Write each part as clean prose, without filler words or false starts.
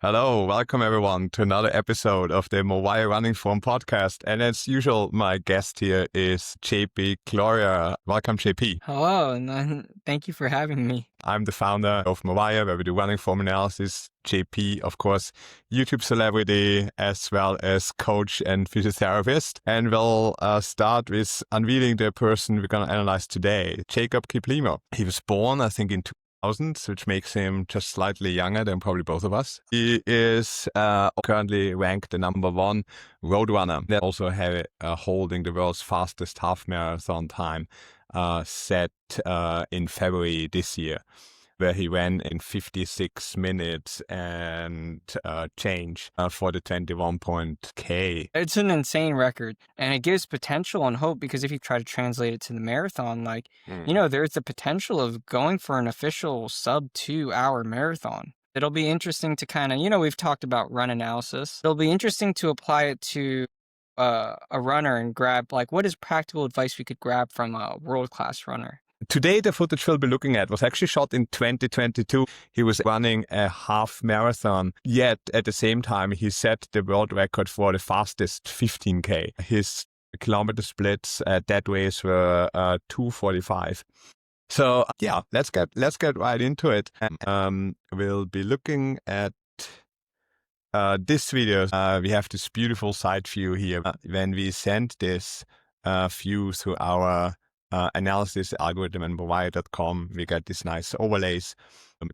Hello, welcome everyone to another episode of the Movaia Running Form podcast. And as usual, my guest here is JP Gloria. Welcome, JP. Hello, and thank you for having me. I'm the founder of Movaia, where we do running form analysis. JP, of course, YouTube celebrity, as well as coach and physiotherapist. And we'll start with unveiling the person we're going to analyze today, Jacob Kiplimo. He was born, I think, in 2000, which makes him just slightly younger than probably both of us. He is currently ranked the #1 road runner. They also have holding the world's fastest half marathon time set in February this year, where he ran in 56 minutes and change for the 21.K. It's an insane record, and it gives potential and hope because if you try to translate it to the marathon, there's the potential of going for an official sub-2 hour marathon. It'll be interesting to kind of, we've talked about run analysis. It'll be interesting to apply it to a runner and grab, what is practical advice we could grab from a world-class runner? Today, the footage we'll be looking at was actually shot in 2022. He was running a half marathon, yet at the same time, he set the world record for the fastest 15K. His kilometer splits at that race were 2:45. So yeah, let's get right into it. We'll be looking at this video. We have this beautiful side view here. When we send this view through our analysis algorithm and Movaia.com, we get these nice overlays,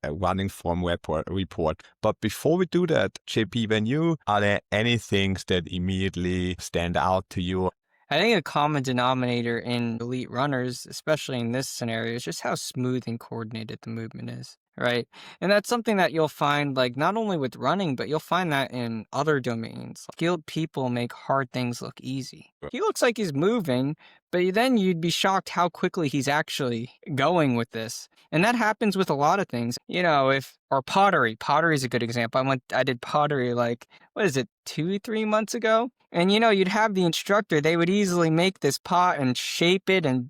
running form report. But before we do that, JP, are there any things that immediately stand out to you? I think a common denominator in elite runners, especially in this scenario, is just how smooth and coordinated the movement is, right? And that's something that you'll find, not only with running, but you'll find that in other domains. Skilled people make hard things look easy. He looks like he's moving, but then you'd be shocked how quickly he's actually going with this. And that happens with a lot of things. Or pottery. Pottery is a good example. I did pottery 2-3 months ago? And you'd have the instructor, they would easily make this pot and shape it and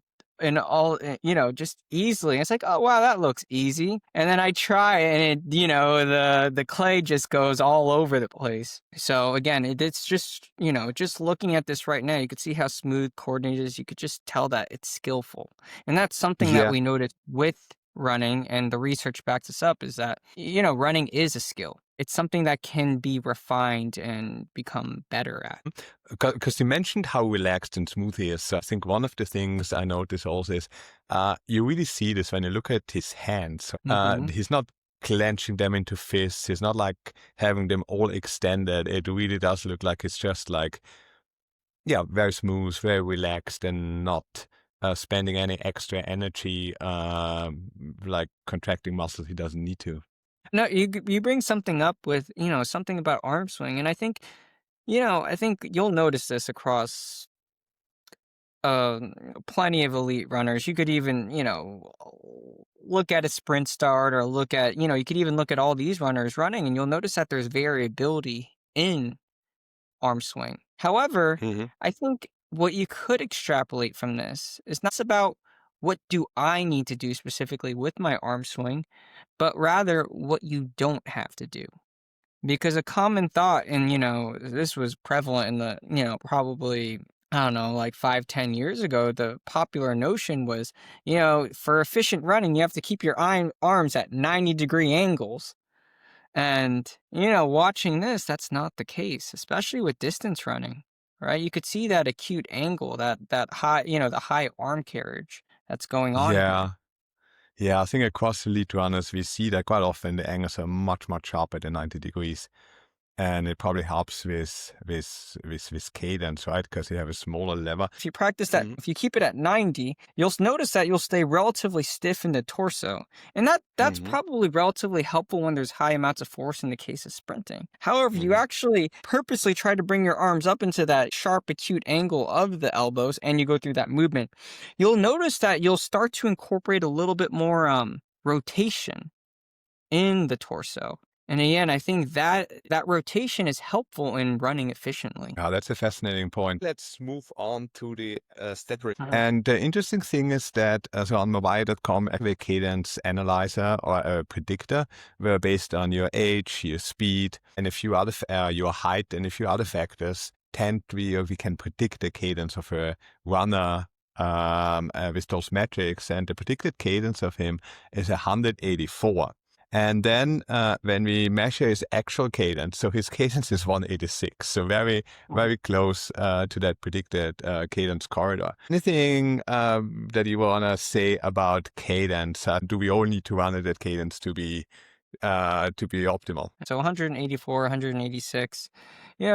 all, just easily. It's like, oh, wow, that looks easy. And then I try and the clay just goes all over the place. So again, it's just, just looking at this right now, you could see how smooth coordinated it is. You could just tell that it's skillful. And that's something that we noticed with running, and the research backs us up, is that, running is a skill. It's something that can be refined and become better at. Because you mentioned how relaxed and smooth he is. So I think one of the things I notice also is you really see this when you look at his hands. He's not clenching them into fists. He's not having them all extended. It really does look like it's just very smooth, very relaxed, and not spending any extra energy contracting muscles he doesn't need to. No, you bring something up with, something about arm swing. And I think you'll notice this across plenty of elite runners. You could even, look at a sprint start or look at, you could even look at all these runners running, and you'll notice that there's variability in arm swing. However, I think what you could extrapolate from this is not about what do I need to do specifically with my arm swing, but rather what you don't have to do. Because a common thought, and this was prevalent in the, probably, 5-10 years ago, the popular notion was, for efficient running, you have to keep your arms at 90-degree angles. And, watching this, that's not the case, especially with distance running, right? You could see that acute angle, that high, the high arm carriage that's going on. Yeah, I think across elite runners, we see that quite often the angles are much, much sharper than 90 degrees. And it probably helps with cadence, right? Because you have a smaller lever. If you practice that, if you keep it at 90, you'll notice that you'll stay relatively stiff in the torso. And that's probably relatively helpful when there's high amounts of force in the case of sprinting. However, you actually purposely try to bring your arms up into that sharp, acute angle of the elbows, and you go through that movement. You'll notice that you'll start to incorporate a little bit more rotation in the torso. And again, I think that rotation is helpful in running efficiently. That's a fascinating point. Let's move on to the step And the interesting thing is that so on Movaia.com, a cadence analyzer or a predictor were based on your age, your speed, and a few other your height and a few other factors. We can predict the cadence of a runner with those metrics, and the predicted cadence of him is 184. And then when we measure his actual cadence, so his cadence is 186, so very, very close to that predicted cadence corridor. Anything that you want to say about cadence? Do we all need to run at that cadence to be optimal? So 184, 186,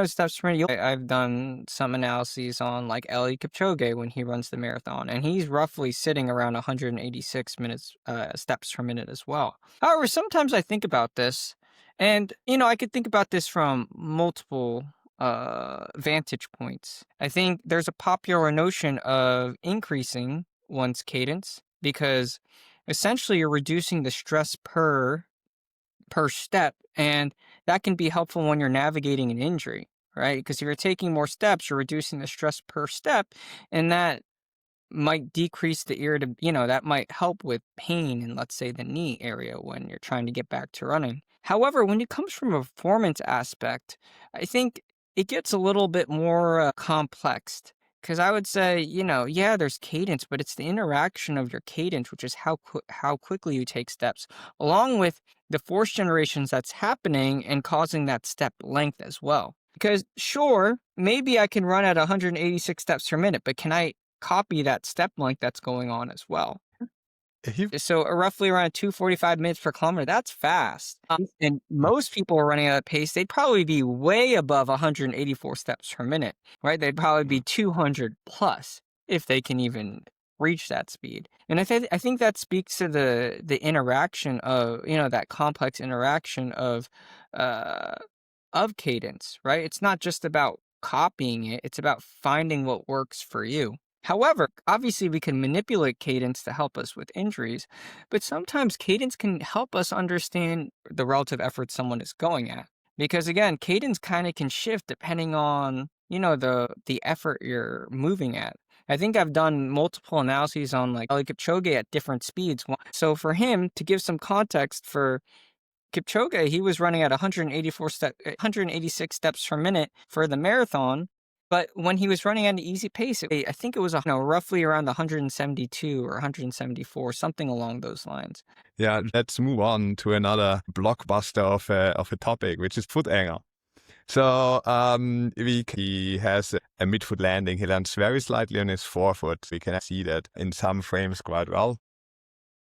steps per minute. I've done some analyses on like Eliud Kipchoge when he runs the marathon, and he's roughly sitting around 186 minutes steps per minute as well. However, sometimes I think about this, and I could think about this from multiple vantage points. I think there's a popular notion of increasing one's cadence because essentially you're reducing the stress per step, and that can be helpful when you're navigating an injury, right? Because if you're taking more steps, you're reducing the stress per step, and that might decrease the that might help with pain in, let's say, the knee area when you're trying to get back to running. However, when it comes from a performance aspect, I think it gets a little bit more complex. Because I would say, there's cadence, but it's the interaction of your cadence, which is how quickly you take steps, along with the force generations that's happening and causing that step length as well. Because sure, maybe I can run at 186 steps per minute, but can I copy that step length that's going on as well? So roughly around 245 minutes per kilometer, that's fast. And most people are running at that pace, they'd probably be way above 184 steps per minute, right? They'd probably be 200 plus if they can even reach that speed. And I think that speaks to the interaction of, that complex interaction of cadence, right? It's not just about copying it, it's about finding what works for you. However, obviously we can manipulate cadence to help us with injuries, but sometimes cadence can help us understand the relative effort someone is going at. Because again, cadence kind of can shift depending on, the effort you're moving at. I think I've done multiple analyses on like Eliud Kipchoge at different speeds. So for him, to give some context for Kipchoge, he was running at 186 steps per minute for the marathon. But when he was running at an easy pace, I think it was roughly around 172 or 174, something along those lines. Yeah, let's move on to another blockbuster of a topic, which is foot angle. So he has a midfoot landing. He lands very slightly on his forefoot. We can see that in some frames quite well.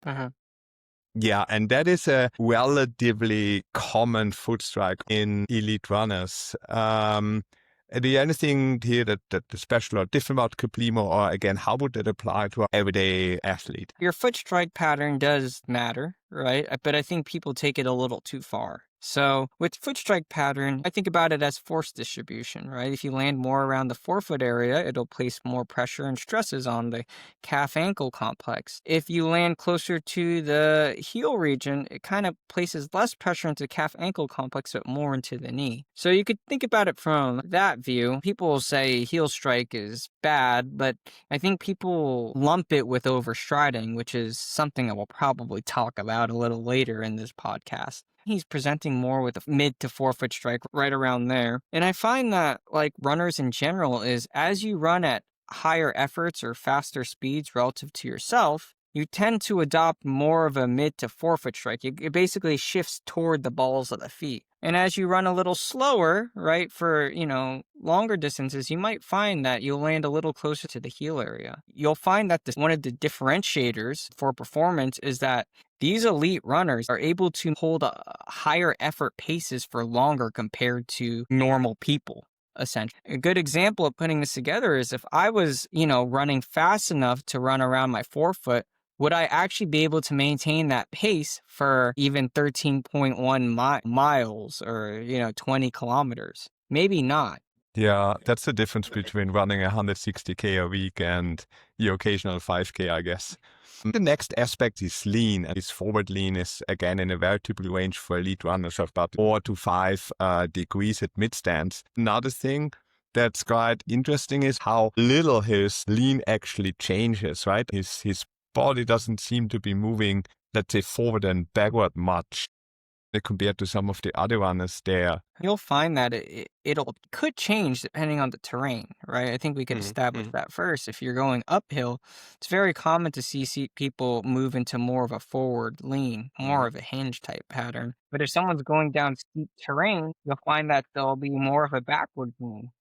Uh-huh. Yeah, and that is a relatively common foot strike in elite runners. Do you have anything here that is special or different about Kiplimo, or again, how would that apply to an everyday athlete? Your foot strike pattern does matter, right? But I think people take it a little too far. So with foot strike pattern, I think about it as force distribution, right? If you land more around the forefoot area, it'll place more pressure and stresses on the calf ankle complex. If you land closer to the heel region, it kind of places less pressure into the calf ankle complex, but more into the knee. So you could think about it from that view. People will say heel strike is bad, but I think people lump it with overstriding, which is something that we'll probably talk about a little later in this podcast. He's presenting more with a mid to forefoot strike right around there. And I find that like runners in general is as you run at higher efforts or faster speeds relative to yourself, you tend to adopt more of a mid to forefoot strike. It basically shifts toward the balls of the feet. And as you run a little slower, right, for, longer distances, you might find that you'll land a little closer to the heel area. You'll find that one of the differentiators for performance is that these elite runners are able to hold higher effort paces for longer compared to normal people. Essentially, a good example of putting this together is if I was, running fast enough to run around my forefoot, would I actually be able to maintain that pace for even 13.1 miles or, 20 kilometers? Maybe not. Yeah, that's the difference between running 160K a week and the occasional 5K, I guess. The next aspect is lean. And this forward lean is, again, in a very typical range for elite runners of about 4 to 5 degrees at mid stance. Another thing that's quite interesting is how little his lean actually changes, right? His body doesn't seem to be moving, let's say, forward and backward much compared to some of the other runners there. You'll find that it'll could change depending on the terrain, right? I think we could establish that first. If you're going uphill, it's very common to see people move into more of a forward lean, more of a hinge type pattern. But if someone's going down steep terrain, you'll find that there'll be more of a backward lean.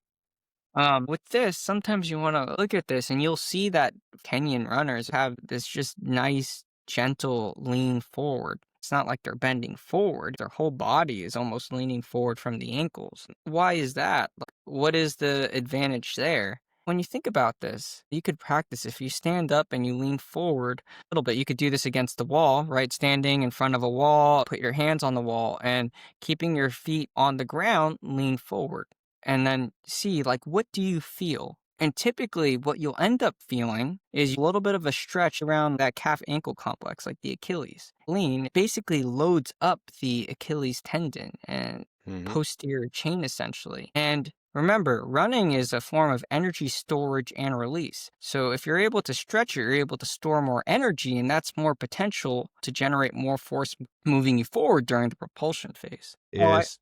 With this, sometimes you want to look at this and you'll see that Kenyan runners have this just nice, gentle lean forward. It's not like they're bending forward. Their whole body is almost leaning forward from the ankles. Why is that? What is the advantage there? When you think about this, you could practice if you stand up and you lean forward a little bit. You could do this against the wall, right? Standing in front of a wall, put your hands on the wall, and keeping your feet on the ground, lean forward. And then see, like, what do you feel? And typically, what you'll end up feeling is a little bit of a stretch around that calf ankle complex, like the Achilles. Lean basically loads up the Achilles tendon and posterior chain, essentially. And remember, running is a form of energy storage and release. So if you're able to stretch it, you're able to store more energy, and that's more potential to generate more force moving you forward during the propulsion phase. Is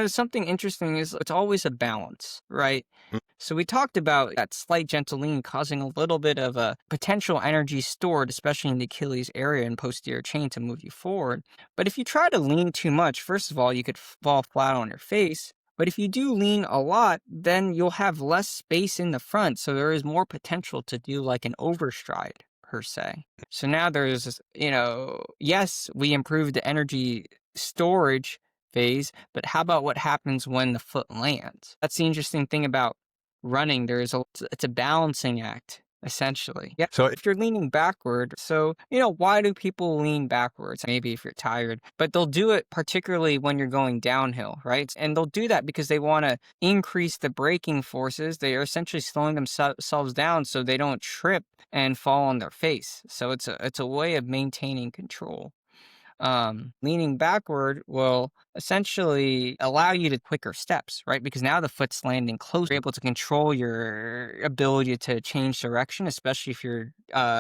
Something interesting is it's always a balance, right? So we talked about that slight gentle lean causing a little bit of a potential energy stored, especially in the Achilles area and posterior chain to move you forward. But if you try to lean too much, first of all, you could fall flat on your face. But if you do lean a lot, then you'll have less space in the front. So there is more potential to do like an overstride per se. So now there's, yes, we improved the energy storage phase, but how about what happens when the foot lands? That's the interesting thing about running. It's a balancing act, essentially. Yeah. so If you're leaning backward, why do people lean backwards? Maybe if you're tired, but they'll do it particularly when you're going downhill, right? And they'll do that because they want to increase the braking forces. They are essentially slowing themselves down so they don't trip and fall on their face. So it's a way of maintaining control. Leaning backward will essentially allow you to quicker steps, right? Because now the foot's landing close. You're able to control your ability to change direction, especially if you're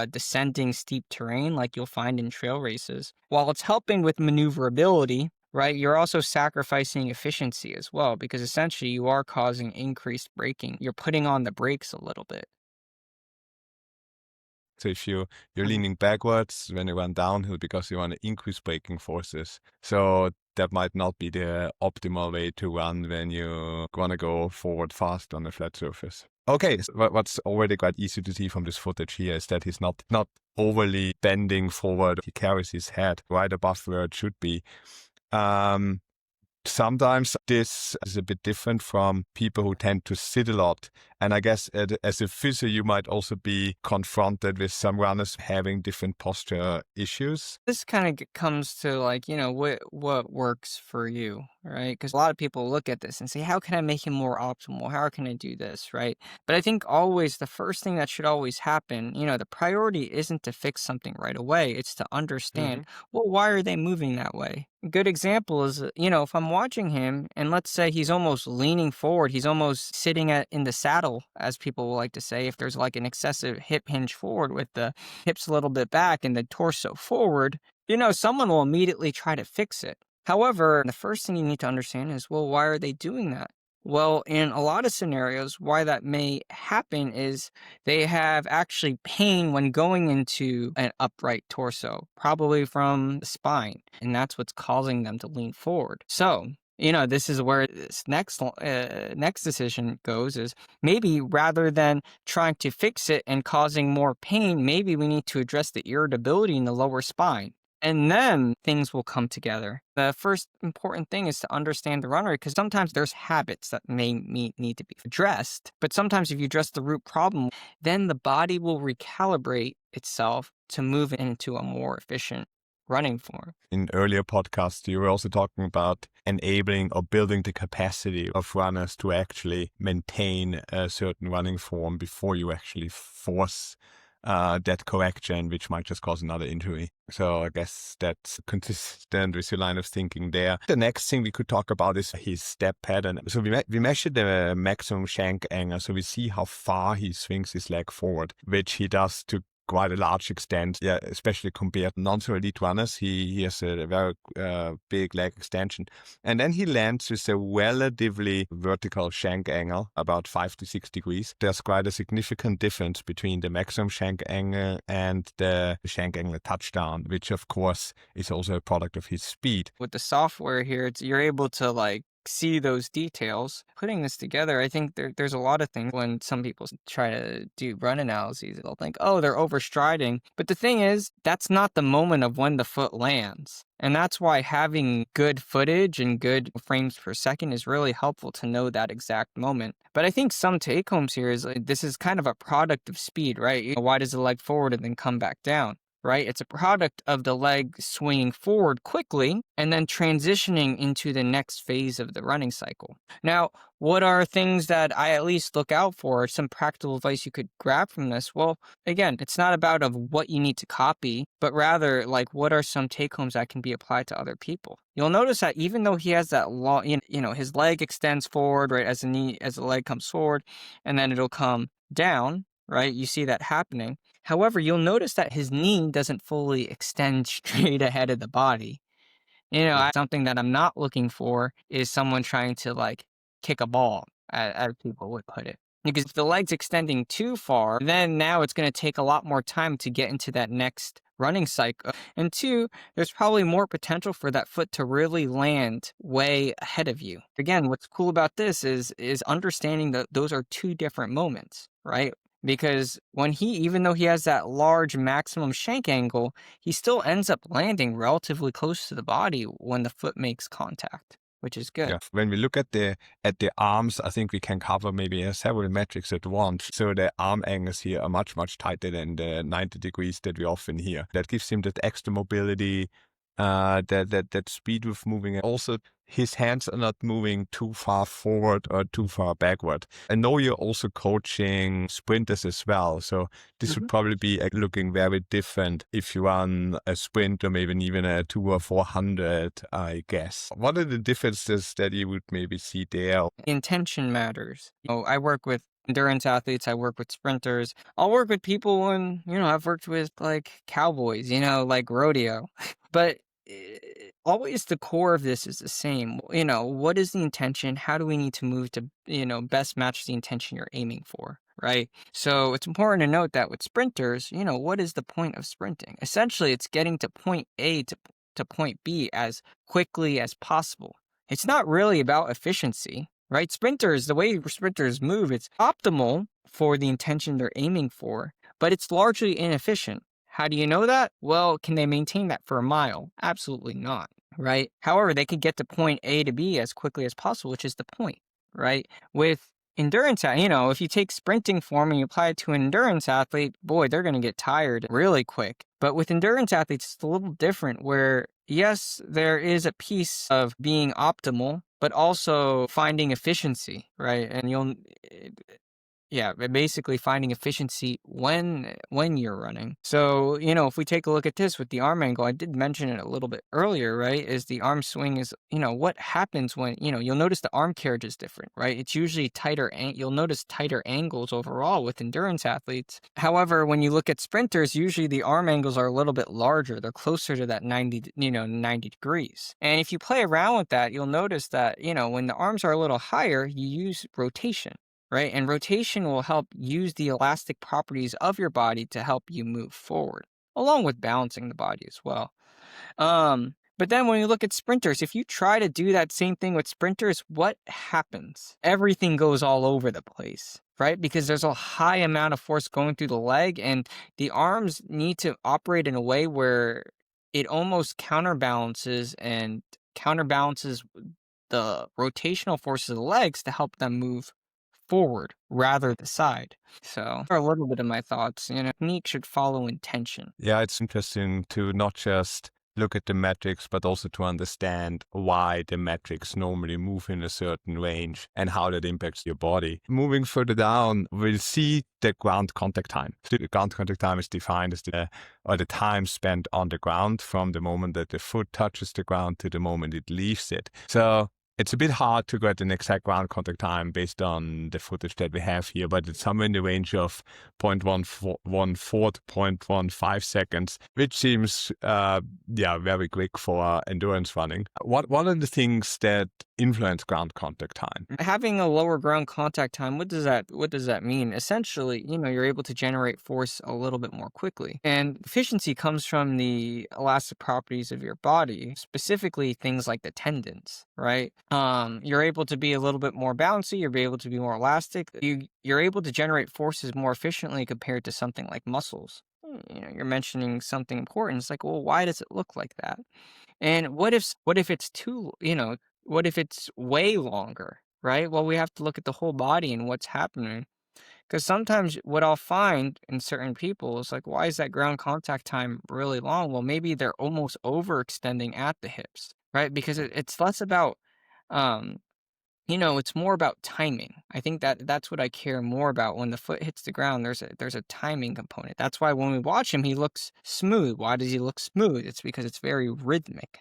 descending steep terrain like you'll find in trail races. While it's helping with maneuverability, right, you're also sacrificing efficiency as well, because essentially you are causing increased braking. You're putting on the brakes a little bit. So if you're leaning backwards when you run downhill because you want to increase braking forces. So that might not be the optimal way to run when you want to go forward fast on a flat surface. Okay, so what's already quite easy to see from this footage here is that he's not overly bending forward. He carries his head right above where it should be. Sometimes this is a bit different from people who tend to sit a lot. And I guess as a physio, you might also be confronted with some runners having different posture issues. This kind of comes to what works for you, right? Because a lot of people look at this and say, how can I make him more optimal? How can I do this, right? But I think always the first thing that should always happen, the priority isn't to fix something right away. It's to understand, well, why are they moving that way? A good example is, if I'm watching him and let's say he's almost leaning forward, he's almost sitting in the saddle, as people will like to say, if there's like an excessive hip hinge forward with the hips a little bit back and the torso forward, someone will immediately try to fix it. However, the first thing you need to understand is, well, why are they doing that? Well, in a lot of scenarios, why that may happen is they have actually pain when going into an upright torso, probably from the spine, and that's what's causing them to lean forward. So, this is where this next decision goes is maybe rather than trying to fix it and causing more pain, maybe we need to address the irritability in the lower spine. And then things will come together. The first important thing is to understand the runner, because sometimes there's habits that may need to be addressed. But sometimes if you address the root problem, then the body will recalibrate itself to move into a more efficient running form. In earlier podcasts, you were also talking about enabling or building the capacity of runners to actually maintain a certain running form before you actually force that correction, which might just cause another injury. So I guess that's consistent with your line of thinking there. The next thing we could talk about is his step pattern. So we measured the maximum shank angle, so we see how far he swings his leg forward, which he does to quite a large extent, yeah, especially compared to non-elite runners. He has a very big leg extension. And then he lands with a relatively vertical shank angle, about 5 to 6 degrees. There's quite a significant difference between the maximum shank angle and the shank angle at touchdown, which of course is also a product of his speed. With the software here, you're able to like see those details. Putting this together, I think there's a lot of things when some people try to do run analyses, they'll think, oh, they're overstriding. But the thing is, that's not the moment of when the foot lands. And that's why having good footage and good frames per second is really helpful to know that exact moment. But I think some take homes here is like, this is kind of a product of speed, right? Why does the leg forward and then come back down? Right? It's a product of the leg swinging forward quickly and then transitioning into the next phase of the running cycle. Now, what are things that I at least look out for? Some practical advice you could grab from this? Well, again, it's not about of what you need to copy, but rather like what are some take homes that can be applied to other people? You'll notice that even though he has that long, his leg extends forward, right, as the leg comes forward, and then it'll come down, right? You see that happening. However, you'll notice that his knee doesn't fully extend straight ahead of the body. Something that I'm not looking for is someone trying to like kick a ball, as people would put it. Because if the leg's extending too far, then now it's going to take a lot more time to get into that next running cycle. And two, there's probably more potential for that foot to really land way ahead of you. Again, what's cool about this is understanding that those are two different moments, right? Because even though he has that large maximum shank angle, he still ends up landing relatively close to the body when the foot makes contact, which is good. Yeah. When we look at the arms, I think we can cover maybe several metrics at once. So the arm angles here are much, much tighter than the 90 degrees that we often hear. That gives him that extra mobility, that speed with moving. Also, his hands are not moving too far forward or too far backward. I know you're also coaching sprinters as well, so this would probably be looking very different if you run a sprint or maybe even a 2 or 400, I guess. What are the differences that you would maybe see there? Intention matters. I work with endurance athletes, I work with sprinters. I'll work with people when, I've worked with like cowboys, like rodeo. But always the core of this is the same. What is the intention? How do we need to move to, best match the intention you're aiming for, right? So it's important to note that with sprinters, what is the point of sprinting? Essentially, it's getting to point A to point B as quickly as possible. It's not really about efficiency, right? The way sprinters move, it's optimal for the intention they're aiming for, but it's largely inefficient. How do you know that? Well, can they maintain that for a mile? Absolutely not, right? However, they could get to point A to B as quickly as possible, which is the point, right? With endurance, if you take sprinting form and you apply it to an endurance athlete, boy, they're going to get tired really quick. But with endurance athletes, it's a little different where, yes, there is a piece of being optimal, but also finding efficiency, right? And basically finding efficiency when you're running. So, if we take a look at this with the arm angle, I did mention it a little bit earlier, right? Is the arm swing is, what happens when, you'll notice the arm carriage is different, right? It's usually tighter, you'll notice tighter angles overall with endurance athletes. However, when you look at sprinters, usually the arm angles are a little bit larger. They're closer to that 90 degrees. And if you play around with that, you'll notice that, when the arms are a little higher, you use rotation. Right? And rotation will help use the elastic properties of your body to help you move forward, along with balancing the body as well. But then when you look at sprinters, if you try to do that same thing with sprinters, what happens? Everything goes all over the place, right? Because there's a high amount of force going through the leg, and the arms need to operate in a way where it almost counterbalances the rotational forces of the legs to help them move forward rather the side. So a little bit of my thoughts, technique should follow intention. Yeah, it's interesting to not just look at the metrics, but also to understand why the metrics normally move in a certain range and how that impacts your body. Moving further down, we'll see the ground contact time. The ground contact time is defined as the time spent on the ground from the moment that the foot touches the ground to the moment it leaves it. So it's a bit hard to get an exact ground contact time based on the footage that we have here, but it's somewhere in the range of 0.14 to 0.15 seconds, which seems very quick for endurance running. What are the things that influence ground contact time? Having a lower ground contact time, what does that mean? Essentially, you're able to generate force a little bit more quickly. And efficiency comes from the elastic properties of your body, specifically things like the tendons, right? You're able to be a little bit more bouncy, you're able to be more elastic. You're able to generate forces more efficiently compared to something like muscles. You're mentioning something important. It's like, well, why does it look like that? And what if it's what if it's way longer, right? Well, we have to look at the whole body and what's happening. Because sometimes what I'll find in certain people is like, why is that ground contact time really long? Well, maybe they're almost overextending at the hips, right? Because it's less about, it's more about timing. I think that's what I care more about. When the foot hits the ground, there's a timing component. That's why when we watch him, he looks smooth. Why does he look smooth? It's because it's very rhythmic.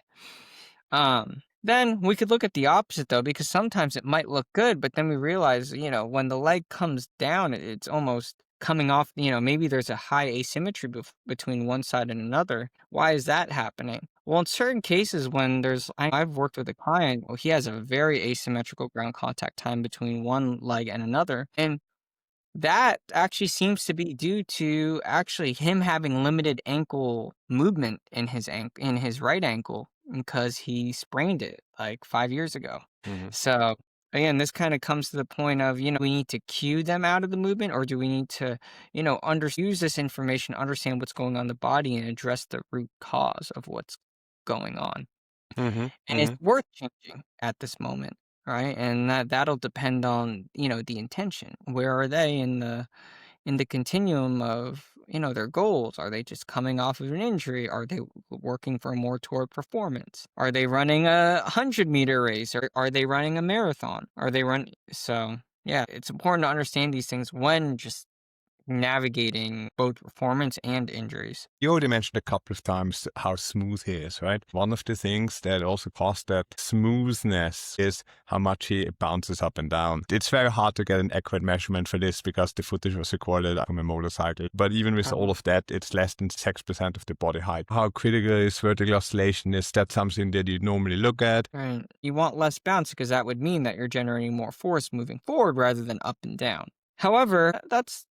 Then we could look at the opposite though, because sometimes it might look good, but then we realize, when the leg comes down, it's almost coming off, maybe there's a high asymmetry between one side and another. Why is that happening? Well, in certain cases, I've worked with a client, he has a very asymmetrical ground contact time between one leg and another. And that actually seems to be due to actually him having limited ankle movement in his right ankle because he sprained it like 5 years ago. Mhm. So again, this kind of comes to the point of, we need to cue them out of the movement, or do we need to, use this information, understand what's going on in the body and address the root cause of what's going on. Mhm. And it's Mhm. worth changing at this moment, right? And that'll depend on, the intention. Where are they in the continuum of, their goals? Are they just coming off of an injury? Are they working for more toward performance? Are they running a 100-meter race? Or are they running a marathon? So yeah, it's important to understand these things when just navigating both performance and injuries. You already mentioned a couple of times how smooth he is, right? One of the things that also caused that smoothness is how much he bounces up and down. It's very hard to get an accurate measurement for this because the footage was recorded from a motorcycle. But even with all of that, it's less than 6% of the body height. How critical is vertical oscillation? Is that something that you normally look at? Right. You want less bounce because that would mean that you're generating more force moving forward rather than up and down. However, that's,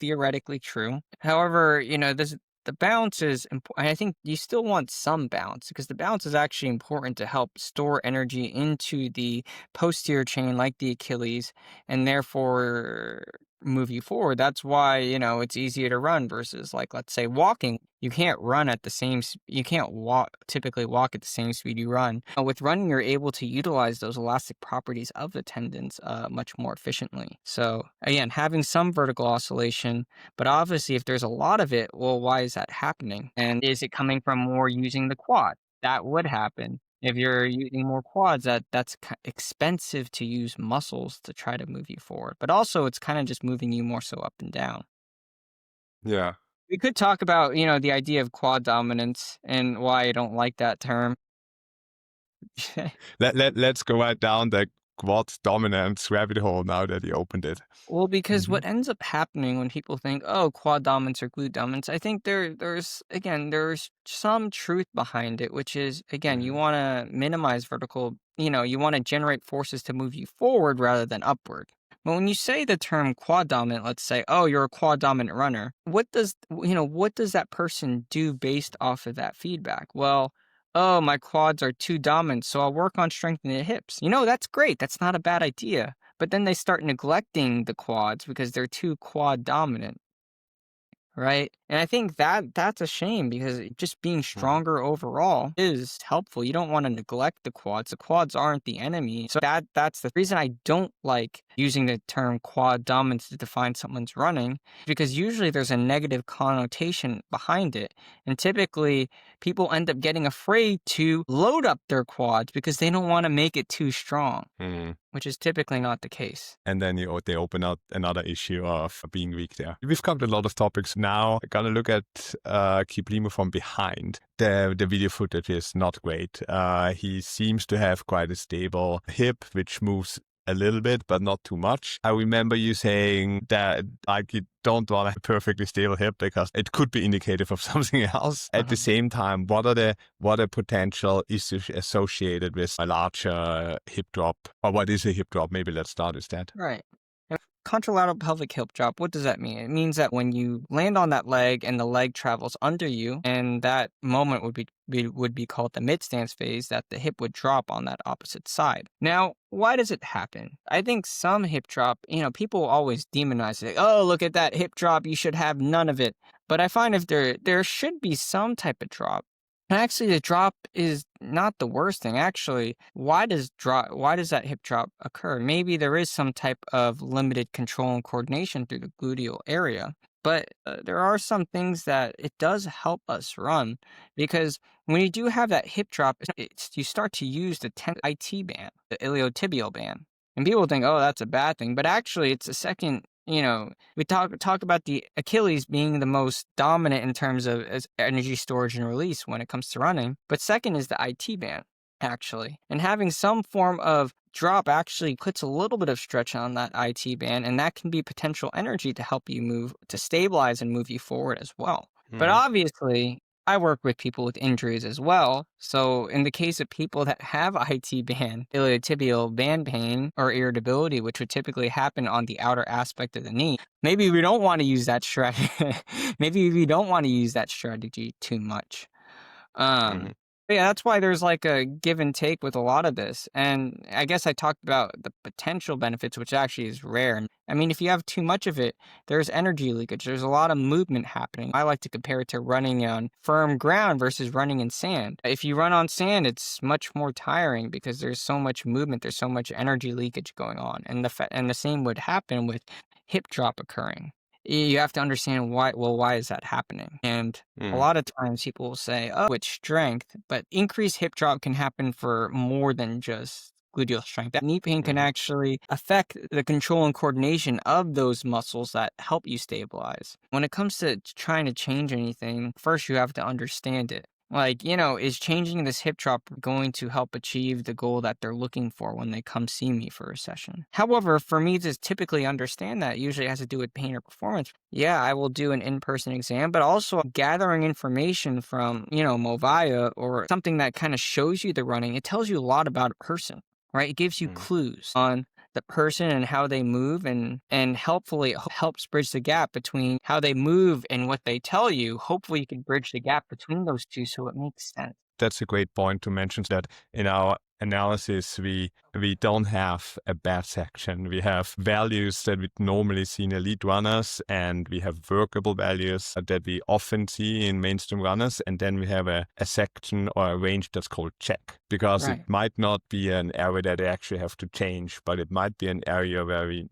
theoretically true. However, the bounce is important. I think you still want some bounce because the bounce is actually important to help store energy into the posterior chain like the Achilles and therefore move you forward. That's why, it's easier to run versus like, let's say walking. You can't run at the same, you can't typically walk at the same speed you run. With running, you're able to utilize those elastic properties of the tendons much more efficiently. So again, having some vertical oscillation, but obviously if there's a lot of it, well, why is that happening? And is it coming from more using the quad? That would happen. If you're using more quads, that's expensive to use muscles to try to move you forward. But also it's kind of just moving you more so up and down. Yeah. We could talk about, the idea of quad dominance and why I don't like that term. Let's go right down the quad dominance rabbit hole now that you opened it. Well, because Mhm. what ends up happening when people think, oh, quad dominance or glute dominance, I think there's some truth behind it, which is, again, you Mhm. want to minimize vertical, you want to generate forces to move you forward rather than upward. But when you say the term quad dominant, let's say, oh, you're a quad dominant runner, what does that person do based off of that feedback? Well, oh, my quads are too dominant, so I'll work on strengthening the hips. That's great. That's not a bad idea. But then they start neglecting the quads because they're too quad dominant. right? And I think that that's a shame because just being Mm. stronger overall is helpful. You don't want to neglect the quads. The quads aren't the enemy. So that's the reason I don't like using the term quad dominance to define someone's running, because usually there's a negative connotation behind it. And typically people end up getting afraid to load up their quads because they don't want to make it too strong, Mm. which is typically not the case. And then they open up another issue of being weak there. We've covered a lot of topics now. I'm going to look at Kiplimo from behind. The video footage is not great. He seems to have quite a stable hip, which moves a little bit, but not too much. I remember you saying that like you don't want a perfectly stable hip because it could be indicative of something else. At the same time, what are potential issues associated with a larger hip drop? Or what is a hip drop? Maybe let's start with that. Right. And contralateral pelvic hip drop, what does that mean? It means that when you land on that leg and the leg travels under you, and that moment would be called the mid stance phase, that the hip would drop on that opposite side. Now, why does it happen? I think some hip drop, people always demonize it. Oh, look at that hip drop, you should have none of it. But I find if there should be some type of drop. And actually, the drop is not the worst thing. Actually, why does that hip drop occur? Maybe there is some type of limited control and coordination through the gluteal area. But there are some things that it does help us run, because when you do have that hip drop, you start to use the IT band, the iliotibial band. And people think, oh, that's a bad thing. But actually, it's a second. We talk about the Achilles being the most dominant in terms of as energy storage and release when it comes to running. But second is the IT band, actually. And having some form of drop actually puts a little bit of stretch on that IT band, and that can be potential energy to help you move, to stabilize and move you forward as well. But obviously, I work with people with injuries as well. So in the case of people that have IT band, iliotibial band pain or irritability, which would typically happen on the outer aspect of the knee, maybe we don't want to use that strategy. Maybe we don't want to use that strategy too much. Mhm. But yeah, that's why there's like a give and take with a lot of this. And I guess I talked about the potential benefits, which actually is rare. I mean, if you have too much of it, there's energy leakage. There's a lot of movement happening. I like to compare it to running on firm ground versus running in sand. If you run on sand, it's much more tiring because there's so much movement. There's so much energy leakage going on. And the same would happen with hip drop occurring. You have to understand why. Well, why is that happening? And a lot of times people will say, oh, it's strength, but increased hip drop can happen for more than just gluteal strength. That knee pain can actually affect the control and coordination of those muscles that help you stabilize. When it comes to trying to change anything, first you have to understand it. Like, is changing this hip drop going to help achieve the goal that they're looking for when they come see me for a session? However, for me to typically understand that, usually has to do with pain or performance. Yeah, I will do an in-person exam, but also gathering information from, Movaia or something that kind of shows you the running. It tells you a lot about a person, right? It gives you clues on the person and how they move, and helpfully it helps bridge the gap between how they move and what they tell you. Hopefully you can bridge the gap between those two so it makes sense. That's a great point to mention that in our analysis, we don't have a bad section. We have values that we normally see in elite runners, and we have workable values that we often see in mainstream runners. And then we have a section or a range that's called check, because Right. it might not be an area that they actually have to change, but it might be an area where if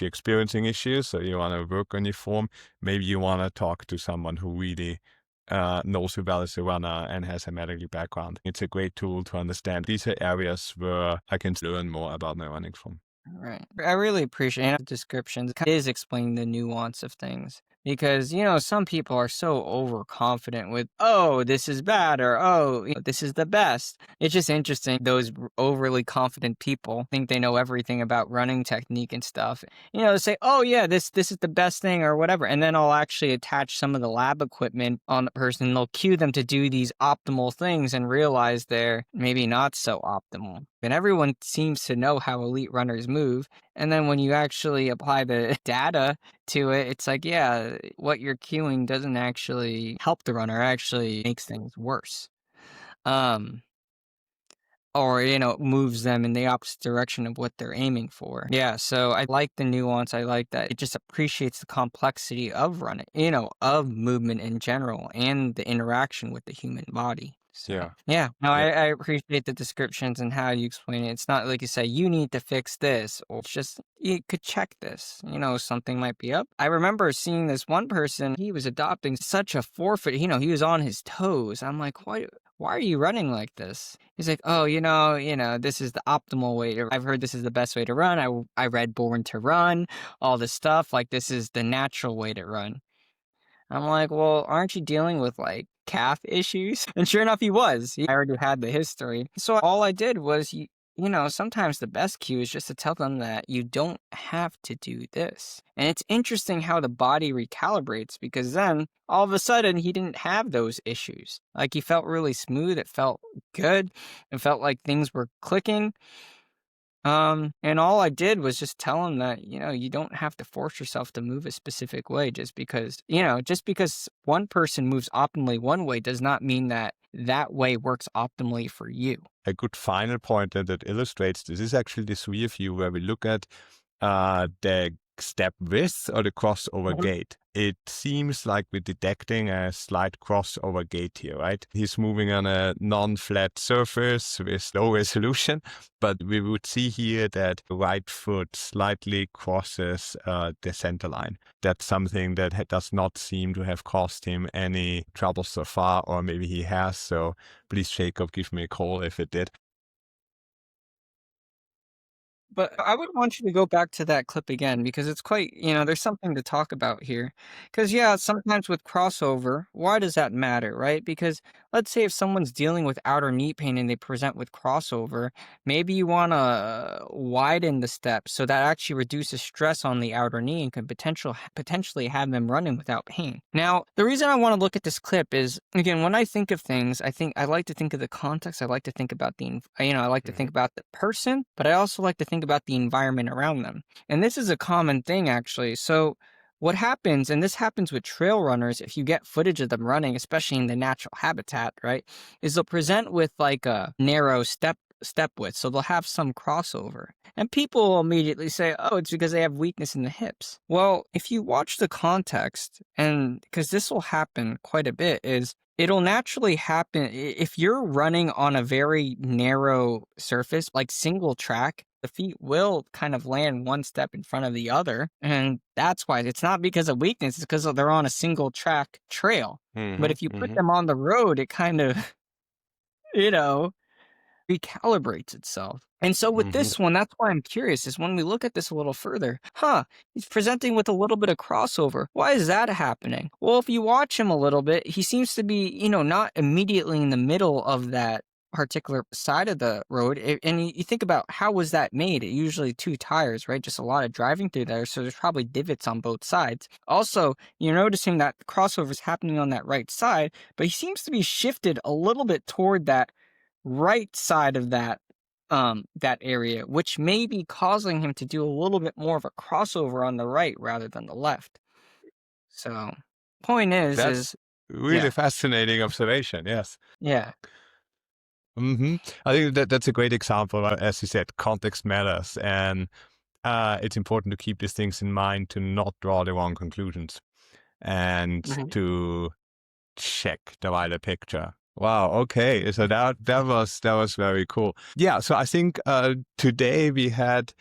you're experiencing issues or you want to work on your form, maybe you want to talk to someone who really knows you well as a runner and has a medical background. It's a great tool to understand. These are areas where I can learn more about my running from. Right. I really appreciate the descriptions. It is explaining the nuance of things. Because, some people are so overconfident with, oh, this is bad, or oh, this is the best. It's just interesting. Those overly confident people think they know everything about running technique and stuff. They say, oh, yeah, this is the best thing or whatever. And then I'll actually attach some of the lab equipment on the person. And they'll cue them to do these optimal things and realize they're maybe not so optimal. And everyone seems to know how elite runners move. And then when you actually apply the data to it, it's like, yeah, what you're cueing doesn't actually help the runner, actually makes things worse. Um, or, moves them in the opposite direction of what they're aiming for. Yeah, so I like the nuance. I like that it just appreciates the complexity of running, of movement in general and the interaction with the human body. So, Yeah. yeah, no, Yeah. I appreciate the descriptions and how you explain it. It's not like you say, you need to fix this, or it's just, you could check this, something might be up. I remember seeing this one person, he was adopting such a forefoot, he was on his toes. I'm like, why are you running like this? He's like, oh, this is the optimal way to, I've heard this is the best way to run. I read Born to Run, all this stuff. Like, this is the natural way to run. I'm like, well, aren't you dealing with like calf issues? And sure enough, he was. He already had the history. So all I did was, sometimes the best cue is just to tell them that you don't have to do this. And it's interesting how the body recalibrates, because then all of a sudden he didn't have those issues. Like, he felt really smooth. It felt good. It felt like things were clicking. And all I did was just tell him that, you don't have to force yourself to move a specific way just because one person moves optimally one way does not mean that that way works optimally for you. A good final point that illustrates this is actually the three of you, where we look at the step width or the crossover gait. It seems like we're detecting a slight crossover gait here, right? He's moving on a non-flat surface with low resolution, but we would see here that the right foot slightly crosses the center line. That's something that does not seem to have caused him any trouble so far, or maybe he has. So please, Jacob, give me a call if it did. But I would want you to go back to that clip again, because it's quite, there's something to talk about here. Because, yeah, sometimes with crossover, why does that matter, right? Because let's say if someone's dealing with outer knee pain and they present with crossover, maybe you want to widen the step so that actually reduces stress on the outer knee and can potentially have them running without pain. Now, the reason I want to look at this clip is, again, when I think of things, I like to think of the context. I like to think about I like to think about the person, but I also like to think about the environment around them. And this is a common thing, actually. So what happens, and this happens with trail runners, if you get footage of them running, especially in the natural habitat, right, is they'll present with like a narrow step width. So they'll have some crossover. And people will immediately say, oh, it's because they have weakness in the hips. Well, if you watch the context, and because this will happen quite a bit, is it'll naturally happen if you're running on a very narrow surface, like single track. The feet will kind of land one step in front of the other. And that's why it's not because of weakness, it's because they're on a single track trail. But if you put them on the road, it kind of, recalibrates itself. And so with this one, that's why I'm curious, is when we look at this a little further, he's presenting with a little bit of crossover. Why is that happening? Well, if you watch him a little bit, he seems to be, not immediately in the middle of that particular side of the road. And you think about, how was that made? It usually two tires, right? Just a lot of driving through there. So there's probably divots on both sides. Also, you're noticing that the crossover is happening on that right side, but he seems to be shifted a little bit toward that right side of that area, which may be causing him to do a little bit more of a crossover on the right rather than the left. So point That's really yeah, fascinating observation. Yes. yeah. I think that's a great example. As you said, context matters, and it's important to keep these things in mind, to not draw the wrong conclusions, and to check the wider picture. Wow. Okay. So that was very cool. Yeah. So I think today we had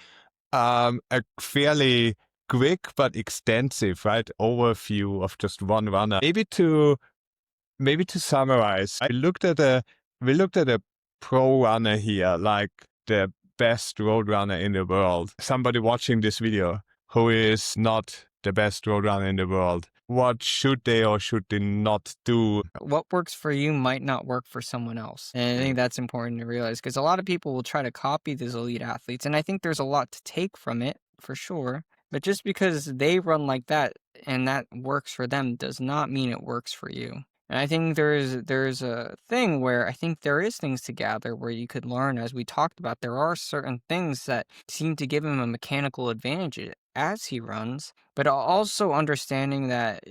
a fairly quick but extensive, right, overview of just one runner. Maybe to summarize, we looked at a pro runner here, like the best road runner in the world. Somebody watching this video who is not the best road runner in the world. What should they or should they not do? What works for you might not work for someone else. And I think that's important to realize, because a lot of people will try to copy these elite athletes. And I think there's a lot to take from it, for sure. But just because they run like that and that works for them does not mean it works for you. And I think there's a thing where I think there is things to gather where you could learn. As we talked about, there are certain things that seem to give him a mechanical advantage as he runs, but also understanding that,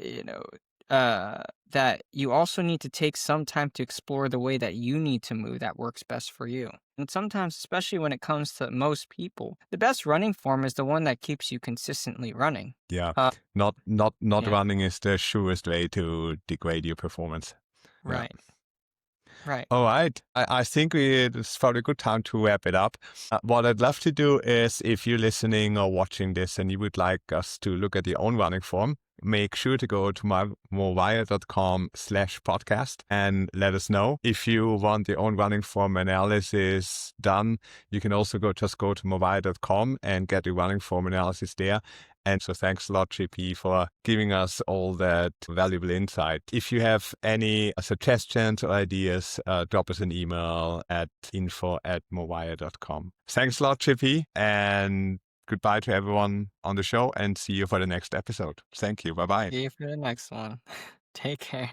that you also need to take some time to explore the way that you need to move that works best for you. And sometimes, especially when it comes to most people, the best running form is the one that keeps you consistently running. Yeah. Uh, Not yeah, running is the surest way to degrade your performance. Yeah. right, right. All right. I think it's probably a good time to wrap it up. What I'd love to do is, if you're listening or watching this and you would like us to look at your own running form, make sure to go to movaia.com/podcast and let us know. If you want your own running form analysis done, you can also just go to movaia.com and get the running form analysis there. And so thanks a lot, JP, for giving us all that valuable insight. If you have any suggestions or ideas, drop us an email at info@movaia.com. Thanks a lot, JP, and goodbye to everyone on the show, and see you for the next episode. Thank you. Bye-bye. See you for the next one. Take care.